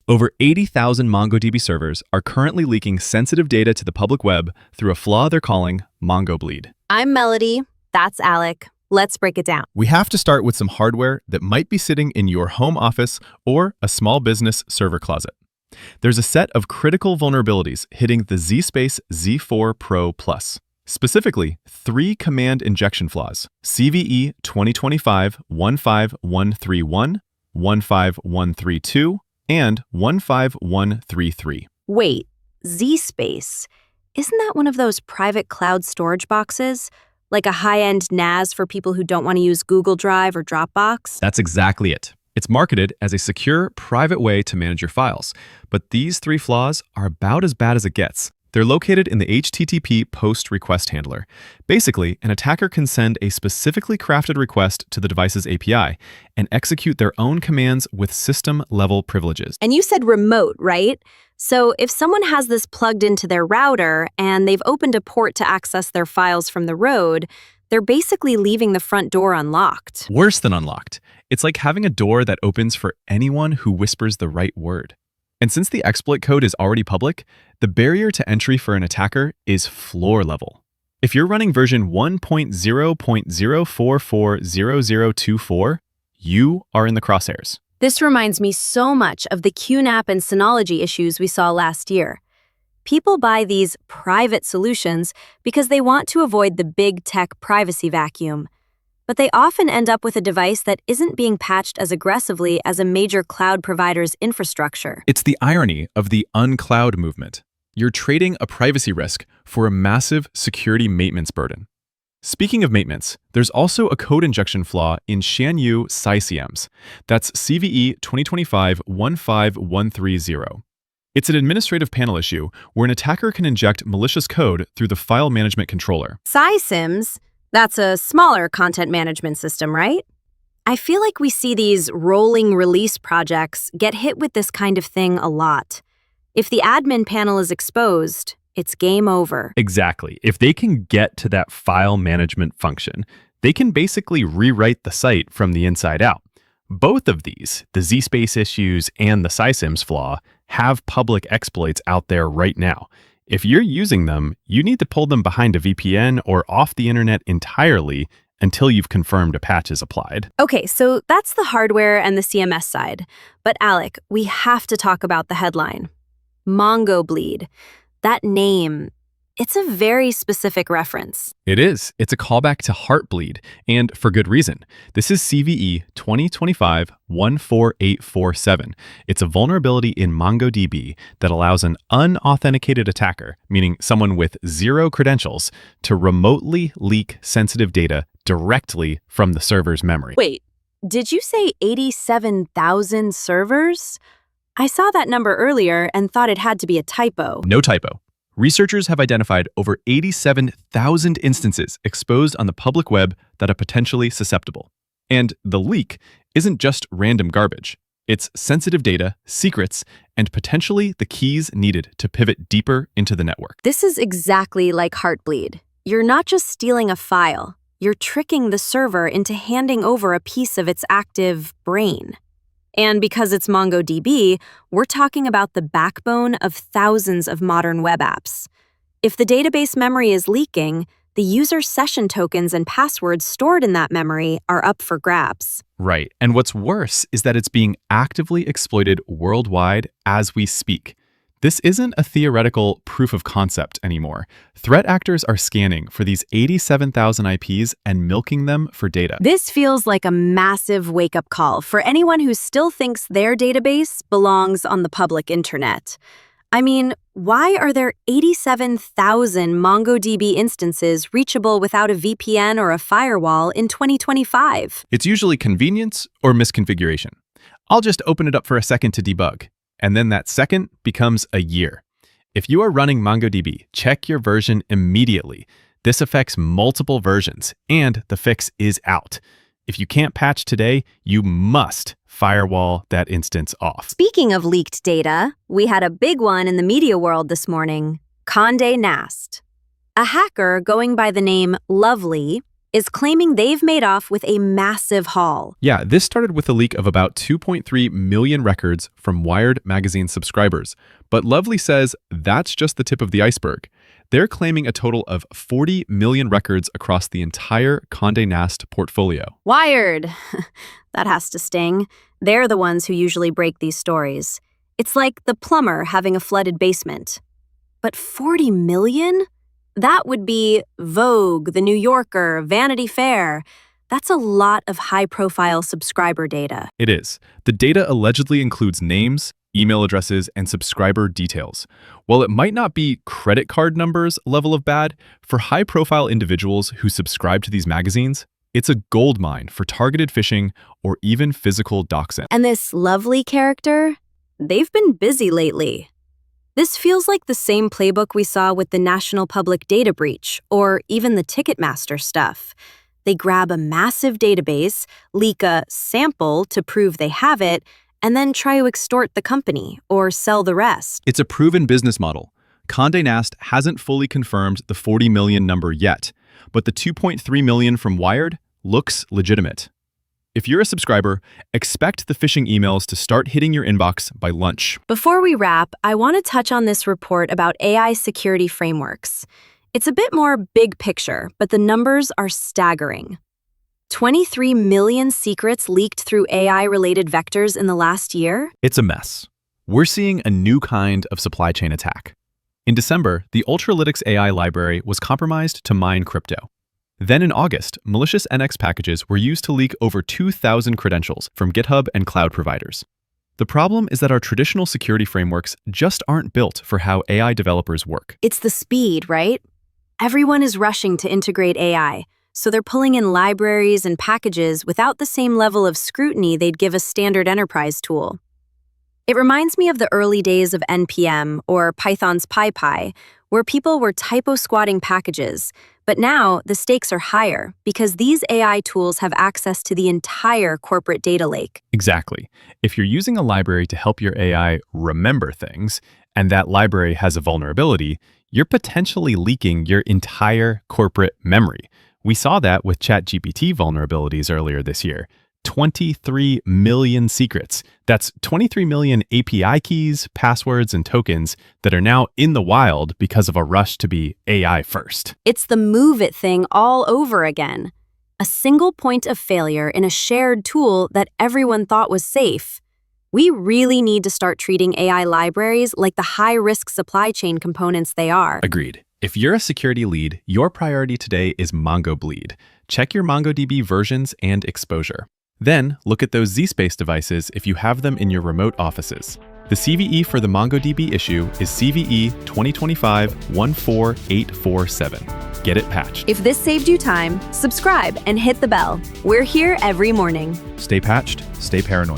Over 80,000 MongoDB servers are currently leaking sensitive data to the public web through a flaw they're calling MongoBleed. I'm Melody. That's Alec. Let's break it down. We have to start with some hardware that might be sitting in your home office or a small business server closet. There's a set of critical vulnerabilities hitting the ZSpace Z4 Pro Plus. Specifically, 3 command injection flaws: CVE-2025-15131, 15132, and 15133. Wait, ZSpace. Isn't that one of those private cloud storage boxes? Like a high-end NAS for people who don't want to use Google Drive or Dropbox? That's exactly it. It's marketed as a secure, private way to manage your files. But these 3 flaws are about as bad as it gets. They're located in the HTTP post request handler. Basically, an attacker can send a specifically crafted request to the device's API and execute their own commands with system-level privileges. And you said remote, right? So if someone has this plugged into their router and they've opened a port to access their files from the road, they're basically leaving the front door unlocked. Worse than unlocked. It's like having a door that opens for anyone who whispers the right word. And since the exploit code is already public, the barrier to entry for an attacker is floor level. If you're running version 1.0.0440024, you are in the crosshairs. This reminds me so much of the QNAP and Synology issues we saw last year. People buy these private solutions because they want to avoid the big tech privacy vacuum. But they often end up with a device that isn't being patched as aggressively as a major cloud provider's infrastructure. It's the irony of the uncloud movement. You're trading a privacy risk for a massive security maintenance burden. Speaking of maintenance, there's also a code injection flaw in Shanyu SciCMs. That's CVE-2025-15130. It's an administrative panel issue where an attacker can inject malicious code through the file management controller. SciCMs? That's a smaller content management system, right? I feel like we see these rolling release projects get hit with this kind of thing a lot. If the admin panel is exposed, it's game over. Exactly. If they can get to that file management function, they can basically rewrite the site from the inside out. Both of these, the ZSpace issues and the SciCMs flaw, have public exploits out there right now. If you're using them, you need to pull them behind a VPN or off the internet entirely until you've confirmed a patch is applied. Okay, so that's the hardware and the CMS side. But Alec, we have to talk about the headline. MongoBleed. That name, it's a very specific reference. It is. It's a callback to Heartbleed, and for good reason. This is CVE 2025-14847. It's a vulnerability in MongoDB that allows an unauthenticated attacker, meaning someone with 0 credentials, to remotely leak sensitive data directly from the server's memory. Wait, did you say 87,000 servers? I saw that number earlier and thought it had to be a typo. No typo. Researchers have identified over 87,000 instances exposed on the public web that are potentially susceptible. And the leak isn't just random garbage. It's sensitive data, secrets, and potentially the keys needed to pivot deeper into the network. This is exactly like Heartbleed. You're not just stealing a file. You're tricking the server into handing over a piece of its active brain. And because it's MongoDB, we're talking about the backbone of thousands of modern web apps. If the database memory is leaking, the user session tokens and passwords stored in that memory are up for grabs. Right. And what's worse is that it's being actively exploited worldwide as we speak. This isn't a theoretical proof of concept anymore. Threat actors are scanning for these 87,000 IPs and milking them for data. This feels like a massive wake-up call for anyone who still thinks their database belongs on the public internet. I mean, why are there 87,000 MongoDB instances reachable without a VPN or a firewall in 2025? It's usually convenience or misconfiguration. I'll just open it up for a second to debug. And then that second becomes a year. If you are running MongoDB, check your version immediately. This affects multiple versions, and the fix is out. If you can't patch today, you must firewall that instance off. Speaking of leaked data, we had a big one in the media world this morning. Condé Nast. A hacker going by the name Lovely is claiming they've made off with a massive haul. Yeah, this started with a leak of about 2.3 million records from Wired magazine subscribers. But Lovely says that's just the tip of the iceberg. They're claiming a total of 40 million records across the entire Condé Nast portfolio. Wired! That has to sting. They're the ones who usually break these stories. It's like the plumber having a flooded basement. But 40 million? That would be Vogue, The New Yorker, Vanity Fair. That's a lot of high-profile subscriber data. It is. The data allegedly includes names, email addresses, and subscriber details. While it might not be credit card numbers level of bad, for high-profile individuals who subscribe to these magazines, it's a gold mine for targeted phishing or even physical doxing. And this Lovely character? They've been busy lately. This feels like the same playbook we saw with the National Public Data Breach, or even the Ticketmaster stuff. They grab a massive database, leak a sample to prove they have it, and then try to extort the company or sell the rest. It's a proven business model. Condé Nast hasn't fully confirmed the 40 million number yet, but the 2.3 million from Wired looks legitimate. If you're a subscriber, expect the phishing emails to start hitting your inbox by lunch. Before we wrap, I want to touch on this report about AI security frameworks. It's a bit more big picture, but the numbers are staggering. 23 million secrets leaked through AI-related vectors in the last year? It's a mess. We're seeing a new kind of supply chain attack. In December, the Ultralytics AI library was compromised to mine crypto. Then in August, malicious NX packages were used to leak over 2,000 credentials from GitHub and cloud providers. The problem is that our traditional security frameworks just aren't built for how AI developers work. It's the speed, right? Everyone is rushing to integrate AI, so they're pulling in libraries and packages without the same level of scrutiny they'd give a standard enterprise tool. It reminds me of the early days of NPM or Python's PyPy, where people were typo-squatting packages, but now the stakes are higher because these AI tools have access to the entire corporate data lake. Exactly. If you're using a library to help your AI remember things, and that library has a vulnerability, you're potentially leaking your entire corporate memory. We saw that with ChatGPT vulnerabilities earlier this year. 23 million secrets. That's 23 million API keys, passwords, and tokens that are now in the wild because of a rush to be AI first. It's the move it thing all over again. A single point of failure in a shared tool that everyone thought was safe. We really need to start treating AI libraries like the high-risk supply chain components they are. Agreed. If you're a security lead, your priority today is MongoBleed. Check your MongoDB versions and exposure. Then, look at those ZSpace devices if you have them in your remote offices. The CVE for the MongoDB issue is CVE-2025-14847. Get it patched. If this saved you time, subscribe and hit the bell. We're here every morning. Stay patched, stay paranoid.